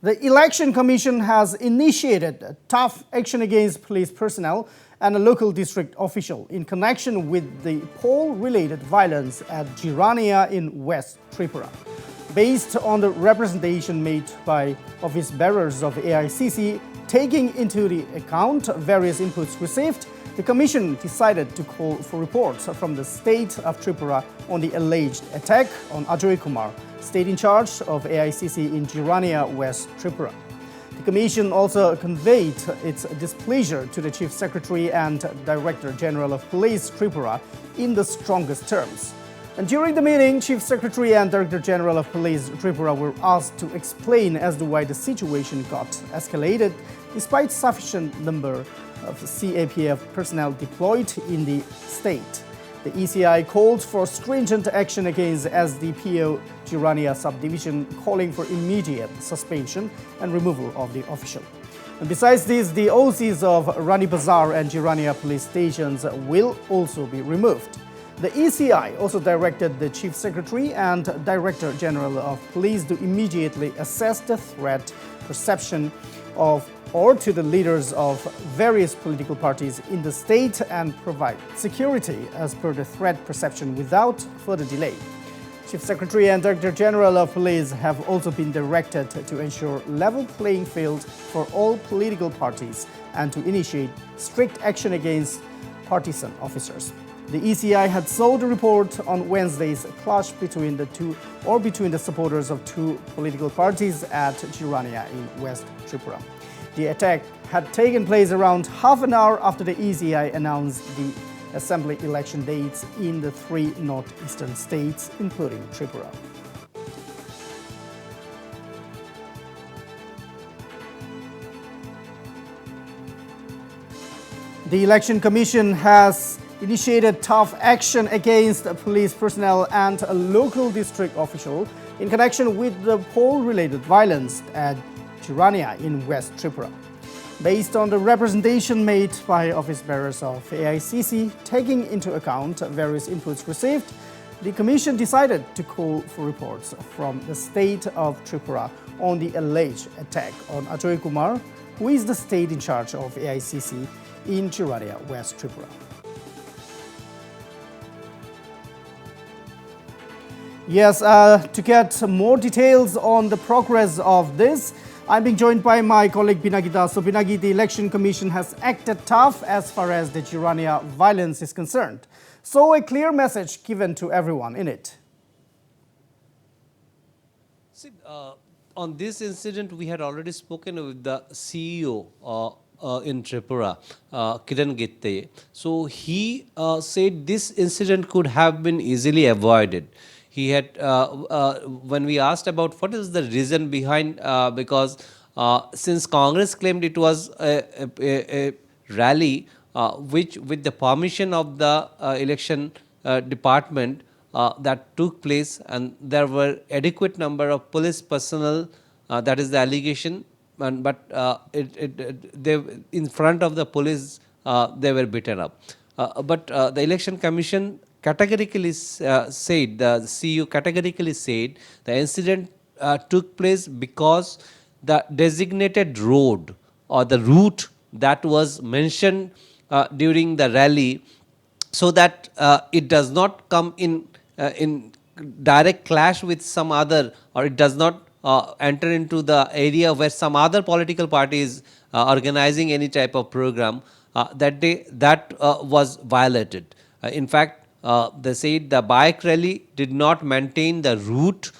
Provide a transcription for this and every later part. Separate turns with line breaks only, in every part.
The Election Commission has initiated tough action against police personnel and a local district official in connection with the poll-related violence at Jirania in West Tripura. Based on the representation made by office bearers of AICC, taking into the account various inputs received, the Commission decided to call for reports from the state of Tripura on the alleged attack on Ajay Kumar, state in charge of AICC in Jirania, West Tripura. The Commission also conveyed its displeasure to the Chief Secretary and Director General of Police Tripura in the strongest terms. And during the meeting, Chief Secretary and Director General of Police Tripura were asked to explain as to why the situation got escalated despite sufficient number of CAPF personnel deployed in the state. The ECI called for stringent action against SDPO Jirania subdivision, calling for immediate suspension and removal of the official. And besides this, the OCs of Ranibazar and Jirania police stations will also be removed. The ECI also directed the Chief Secretary and Director General of Police to immediately assess the threat perception of or to the leaders of various political parties in the state and provide security as per the threat perception without further delay. Chief Secretary and Director General of Police have also been directed to ensure level playing field for all political parties and to initiate strict action against partisan officers. The ECI had sold a report on Wednesday's clash between the supporters of two political parties at Jirania in West Tripura. The attack had taken place around half an hour after the ECI announced the assembly election dates in the three northeastern states, including Tripura. The Election Commission has initiated tough action against police personnel and a local district official in connection with the poll-related violence at Jirania in West Tripura. Based on the representation made by office bearers of AICC, taking into account various inputs received, the Commission decided to call for reports from the state of Tripura on the alleged attack on Ajay Kumar, who is the state in charge of AICC in Jirania, West Tripura. Yes, to get more details on the progress of this, I'm being joined by my colleague Pinagita. So Pinagi, the Election Commission has acted tough as far as the Jirania violence is concerned. So a clear message given to everyone in it.
See, on this incident, we had already spoken with the CEO in Tripura, 𝗟𝗓𝗙𝗘𝗔𝗦𝗧. So he said this incident could have been easily avoided. He had, when we asked about what is the reason behind, because since Congress claimed it was a rally which with the permission of the election department that took place, and there were adequate number of police personnel, that is the allegation, and, but they in front of the police they were beaten up. But the Election Commission categorically said, the CU categorically said the incident took place because the designated road or the route that was mentioned during the rally, so that it does not come in direct clash with some other, or it does not enter into the area where some other political party is organizing any type of program, that day that was violated. In fact, they said the bike rally did not maintain the route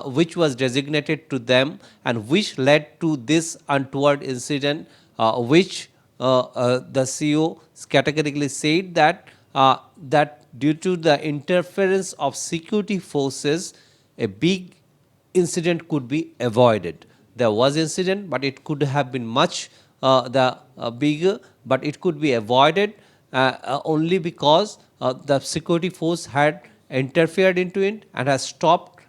which was designated to them, and which led to this untoward incident, which the CEO categorically said that that due to the interference of security forces, a big incident could be avoided. There was incident, but it could have been much bigger, but it could be avoided only because the security force had interfered into it and has stopped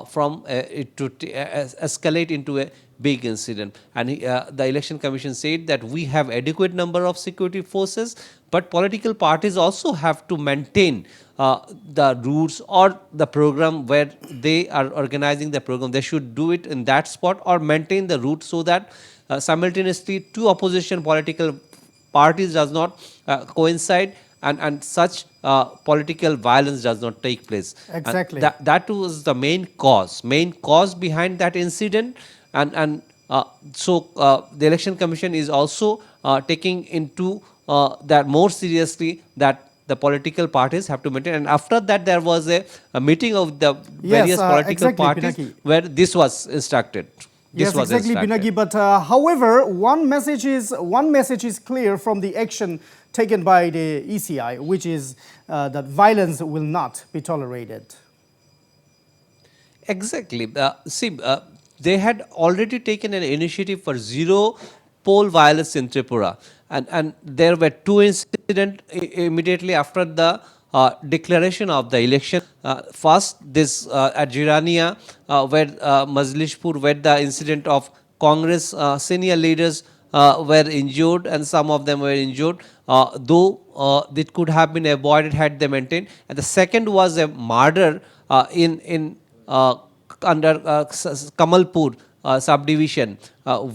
from it to escalate into a big incident. And the Election Commission said that we have adequate number of security forces, but political parties also have to maintain the routes or the program where they are organizing the program. They should do it in that spot or maintain the route so that simultaneously two opposition political parties does not coincide and such political violence does not take place.
Exactly.
And that was the main cause behind that incident. And so the Election Commission is also taking into that more seriously, that the political parties have to maintain. And after that, there was a meeting of the various political
exactly,
parties
Pinaki.
where this was instructed.
Yes, exactly, Pinaki. But however, one message is clear from the action taken by the ECI, which is that violence will not be tolerated.
Exactly. They had already taken an initiative for zero poll violence in Tripura, and there were two incidents immediately after the declaration of the election. First, this at Jirania, where Majlishpur, where the incident of Congress senior leaders were injured, and some of them were injured, though it could have been avoided had they maintained. And the second was a murder in under Kamalpur subdivision,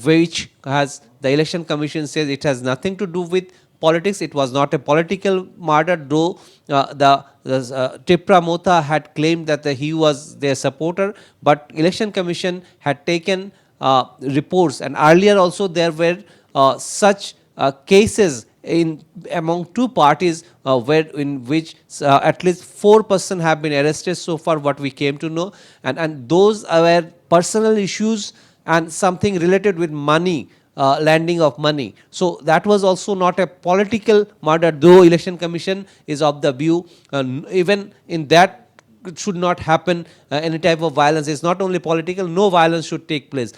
which has the Election Commission says it has nothing to do with politics. It was not a political murder, though the 𝗡𝗢𝗥𝗧𝗛𝗘 had claimed that he was their supporter, but Election Commission had taken reports, and earlier also there were such cases among two parties where in which at least 4 persons have been arrested so far, what we came to know, and those were personal issues and something related with money, lending of money. So that was also not a political murder, though Election Commission is of the view even in that it should not happen any type of violence. It's not only political, no violence should take place.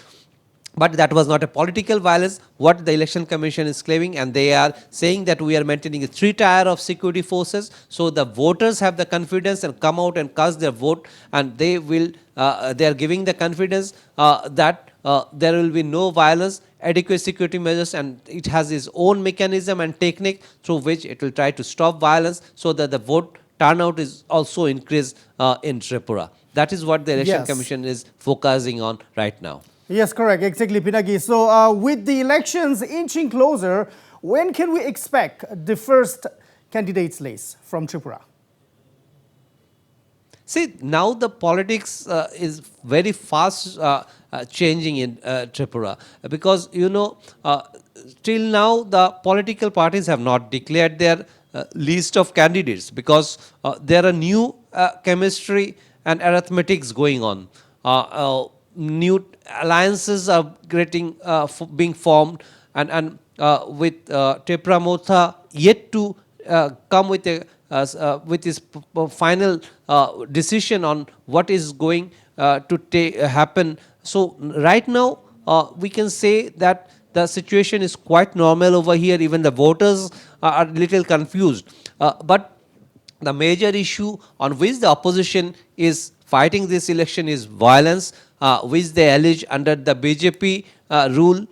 But that was not a political violence, what the Election Commission is claiming, and they are saying that we are maintaining a 3-tier of security forces, so the voters have the confidence and come out and cast their vote, and they are giving the confidence that there will be no violence, adequate security measures, and it has its own mechanism and technique through which it will try to stop violence, so that the vote turnout is also increased in Tripura. That is what the Election Commission is focusing on right now.
Yes, correct. Exactly, Pinaki. So with the elections inching closer, when can we expect the first candidates list from Tripura?
See, now the politics is very fast changing in Tripura, because till now the political parties have not declared their list of candidates, because there are new chemistry and arithmetics going on. New alliances are being formed, and with 𝗡𝗢𝗥𝗧𝗛𝗘 yet to come with his final decision on what is going to happen. So right now we can say that the situation is quite normal over here. Even the voters are a little confused, but the major issue on which the opposition is fighting this election is violence, which they allege under the BJP rule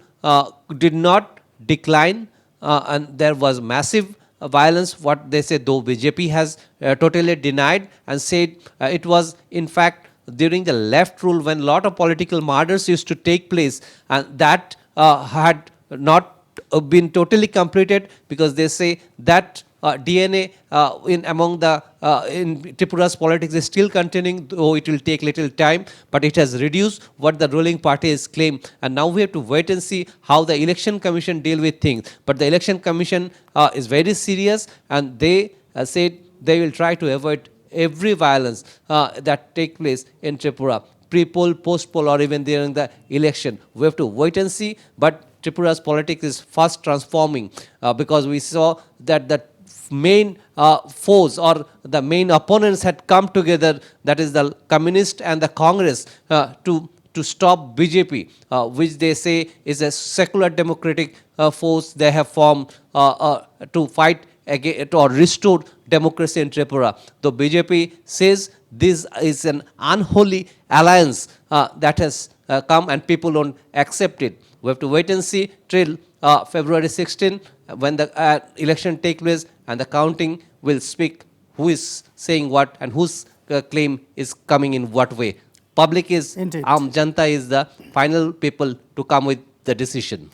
did not decline, and there was massive violence, what they say, though BJP has totally denied and said it was in fact during the left rule when a lot of political murders used to take place, and that had not been totally completed, because they say that DNA in Tripura's politics is still continuing, though it will take little time, but it has reduced what the ruling party has claimed. And now we have to wait and see how the Election Commission deal with things. But the Election Commission is very serious, and they said they will try to avoid every violence that take place in Tripura, pre-poll, post-poll, or even during the election. We have to wait and see, but Tripura's politics is fast transforming, because we saw that the main foes or the main opponents had come together, that is the Communist and the Congress, to stop BJP, which they say is a secular democratic force they have formed to fight against or restore democracy in Tripura. Though BJP says this is an unholy alliance that has come and people don't accept it. We have to wait and see till February 16 when the election takes place, and the counting will speak who is saying what and whose claim is coming in what way. Public is,
Indeed.
Janta is the final people to come with the decision.